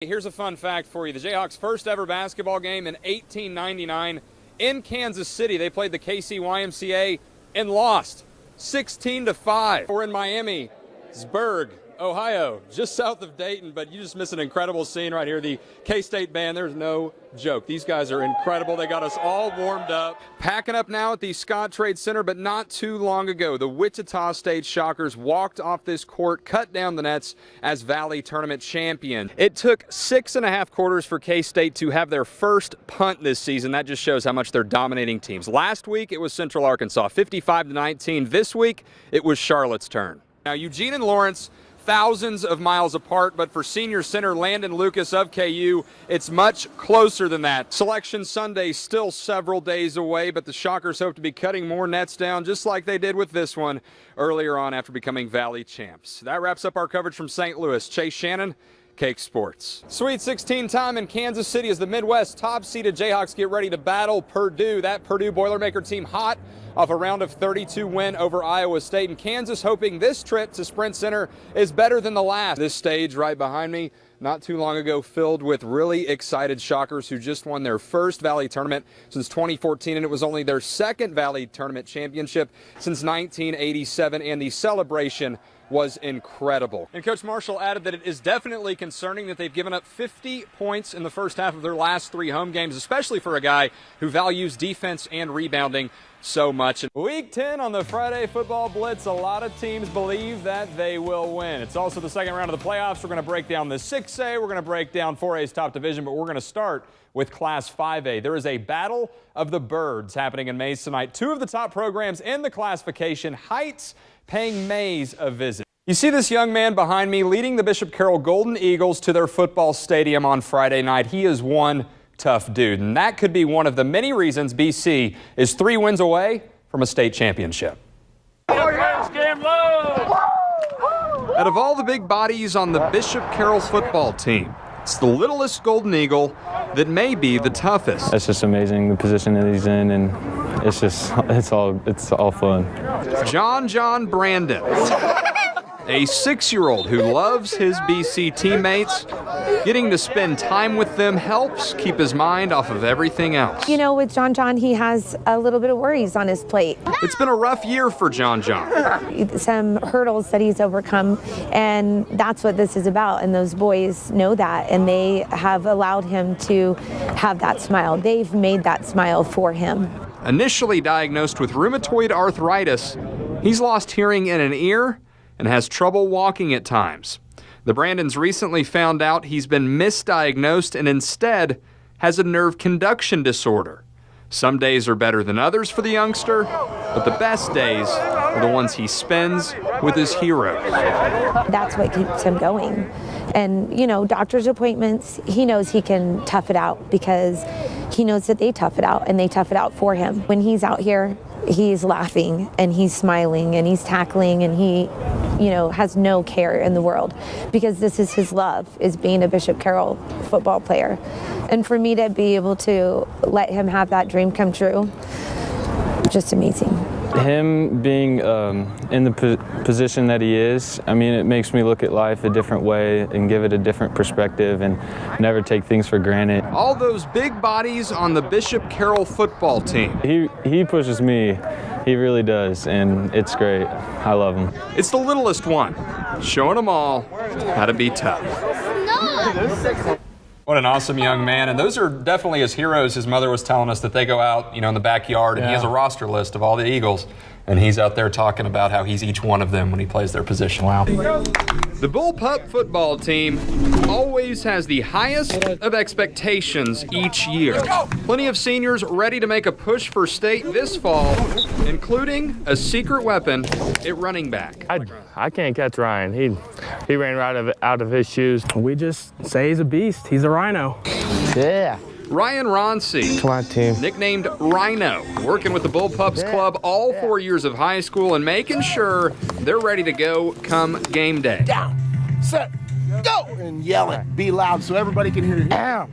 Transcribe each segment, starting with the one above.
Here's a fun fact for you. The Jayhawks' first ever basketball game in 1899 in Kansas City. They played the KC-YMCA and lost 16-5. We're in Miamisburg, Ohio, just south of Dayton, but you just missed an incredible scene right here. The K-State band, there's no joke. These guys are incredible. They got us all warmed up. Packing up now at the Scott Trade Center, but not too long ago, the Wichita State Shockers walked off this court, cut down the nets as Valley Tournament champion. It took 6.5 quarters for K-State to have their first punt this season. That just shows how much they're dominating teams. Last week, it was Central Arkansas, 55-19. This week, it was Charlotte's turn. Now, Eugene and Lawrence, thousands of miles apart, but for senior center Landon Lucas of KU, it's much closer than that. Selection Sunday still several days away, but the Shockers hope to be cutting more nets down just like they did with this one earlier on after becoming Valley champs. That wraps up our coverage from St. Louis. Chase Shannon, Cake Sports. Sweet 16 time in Kansas City as the Midwest top-seeded Jayhawks get ready to battle Purdue. That Purdue Boilermaker team hot off a round of 32 win over Iowa State. And Kansas hoping this trip to Sprint Center is better than the last. This stage right behind me not too long ago filled with really excited Shockers who just won their first Valley Tournament since 2014, and it was only their second Valley Tournament championship since 1987, and the celebration was incredible. And Coach Marshall added that it is definitely concerning that they've given up 50 points in the first half of their last 3 home games, especially for a guy who values defense and rebounding so much. Week 10 on the Friday Football Blitz, a lot of teams believe that they will win. It's also the second round of the playoffs. We're going to break down the 6A, we're going to break down 4A's top division, but we're going to start with Class 5A. There is a battle of the birds happening in Mays tonight. 2 of the top programs in the classification, Heights paying Mays a visit. You see this young man behind me leading the Bishop Carroll Golden Eagles to their football stadium on Friday night. He is one tough dude, and that could be one of the many reasons BC is 3 wins away from a state championship. Out of all the big bodies on the Bishop Carroll football team, it's the littlest Golden Eagle that may be the toughest. It's just amazing the position that he's in, and it's all fun. John Brandon, a 6-year-old who loves his BC teammates. Getting to spend time with them helps keep his mind off of everything else. You know, with John, he has a little bit of worries on his plate. It's been a rough year for John. Some hurdles that he's overcome, and that's what this is about. And those boys know that, and they have allowed him to have that smile. They've made that smile for him. Initially diagnosed with rheumatoid arthritis, he's lost hearing in an ear and has trouble walking at times. The Brandons recently found out he's been misdiagnosed and instead has a nerve conduction disorder. Some days are better than others for the youngster, but the best days are the ones he spends with his heroes. That's what keeps him going. And, you know, doctor's appointments, he knows he can tough it out because he knows that they tough it out, and they tough it out for him. When he's out here, he's laughing and he's smiling and he's tackling, and he, you know, has no care in the world because this is his love, is being a Bishop Carroll football player. And for me to be able to let him have that dream come true, just amazing. Him being in the position that he is, I mean, it makes me look at life a different way and give it a different perspective and never take things for granted. All those big bodies on the Bishop Carroll football team. He pushes me. He really does, and it's great. I love him. It's the littlest one, showing them all how to be tough. What an awesome young man, and those are definitely his heroes. His mother was telling us that they go out, you know, in the backyard, and he has a roster list of all the Eagles, and he's out there talking about how he's each one of them when he plays their position. Wow. The Bullpup football team always has the highest of expectations each year. Plenty of seniors ready to make a push for state this fall, including a secret weapon at running back. I can't catch Ryan. He ran right out of his shoes. We just say he's a beast. He's a rhino. Yeah. Ryan Ronci, My team. nicknamed Rhino, working with the Bullpups Club all 4 years of high school and making sure they're ready to go come game day. Down, set, go! And yell it. Be loud so everybody can hear you. Down,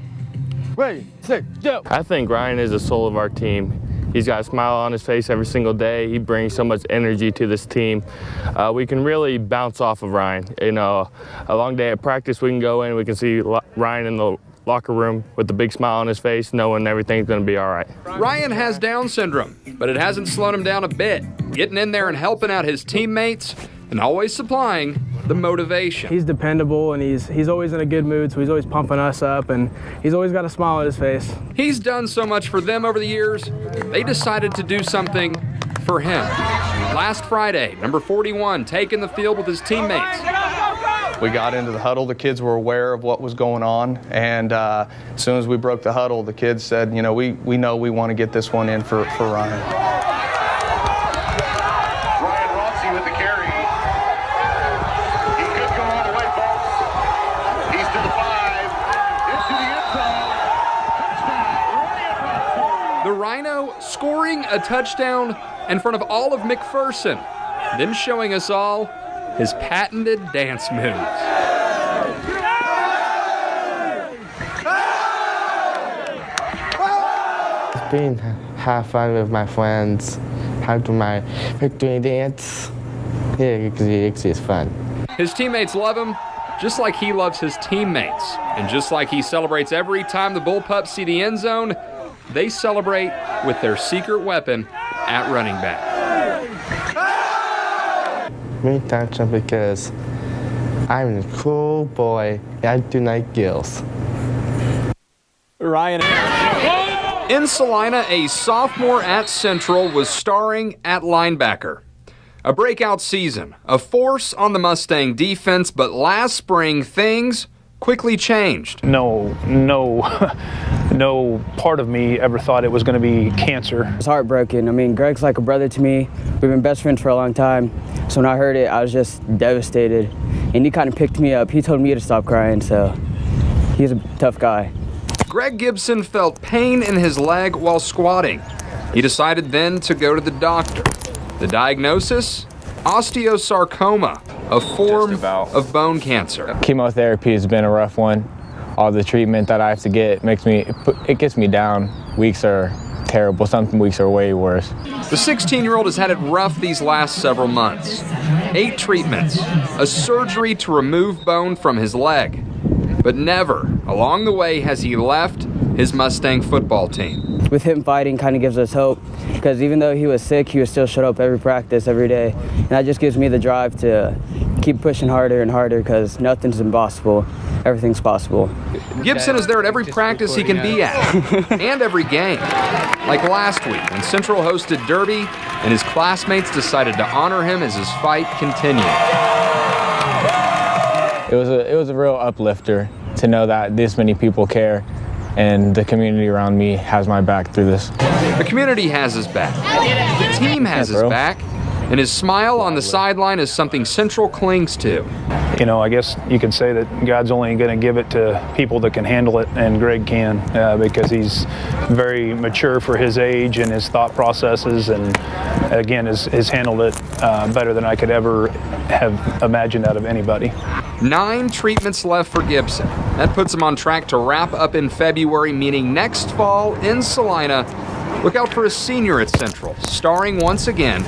ready, set, go! I think Ryan is the soul of our team. He's got a smile on his face every single day. He brings so much energy to this team. We can really bounce off of Ryan. You know, a long day at practice, we can go in, we can see Ryan in the locker room with a big smile on his face, knowing everything's going to be all right. Ryan has Down syndrome, but it hasn't slowed him down a bit, getting in there and helping out his teammates and always supplying the motivation. He's dependable, and he's always in a good mood, so he's always pumping us up, and he's always got a smile on his face. He's done so much for them over the years, they decided to do something for him. Last Friday, number 41 taking the field with his teammates. We got into the huddle. The kids were aware of what was going on, and as soon as we broke the huddle, the kids said, you know we want to get this one in for Ryan. With the carry. He could go all the way, folks. He's to the 5, into the end zone. Touchdown, The Rhino scoring a touchdown in front of all of McPherson, then showing us all his patented dance moves. It's been have fun with my friends, have to my victory dance. Yeah, it's fun. His teammates love him just like he loves his teammates. And just like he celebrates every time the Bullpups see the end zone, they celebrate with their secret weapon at running back. Me touchdown because I'm a cool boy and I do like girls. Ryan. In Salina, a sophomore at Central was starring at linebacker. A breakout season, a force on the Mustang defense, but last spring things quickly changed. No part of me ever thought it was going to be cancer. I was heartbroken. I mean, Greg's like a brother to me. We've been best friends for a long time. So when I heard it, I was just devastated. And he kind of picked me up. He told me to stop crying, so he's a tough guy. Greg Gibson felt pain in his leg while squatting. He decided then to go to the doctor. The diagnosis? Osteosarcoma, a form of bone cancer. Chemotherapy has been a rough one. All the treatment that I have to get it gets me down. Weeks are terrible. Some weeks are way worse. The 16-year-old has had it rough these last several months. 8 treatments, a surgery to remove bone from his leg. But never, along the way, has he left his Mustang football team. With him fighting kind of gives us hope, because even though he was sick, he would still show up every practice, every day. And that just gives me the drive to keep pushing harder and harder, because nothing's impossible. Everything's possible. Gibson is there at every practice he can be at, and every game. Like last week, when Central hosted Derby, and his classmates decided to honor him as his fight continued. It was a real uplifter to know that this many people care, and the community around me has my back through this. The community has his back. The team has his back. And his smile on the sideline is something Central clings to. You know, I guess you could say that God's only going to give it to people that can handle it, and Greg can, because he's very mature for his age and his thought processes, and again, has handled it better than I could ever have imagined out of anybody. 9 treatments left for Gibson. That puts him on track to wrap up in February, meaning next fall in Salina. Look out for a senior at Central, starring once again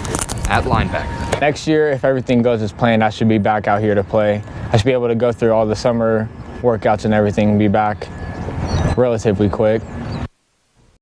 at linebacker. Next year, if everything goes as planned, I should be back out here to play. I should be able to go through all the summer workouts and everything and be back relatively quick.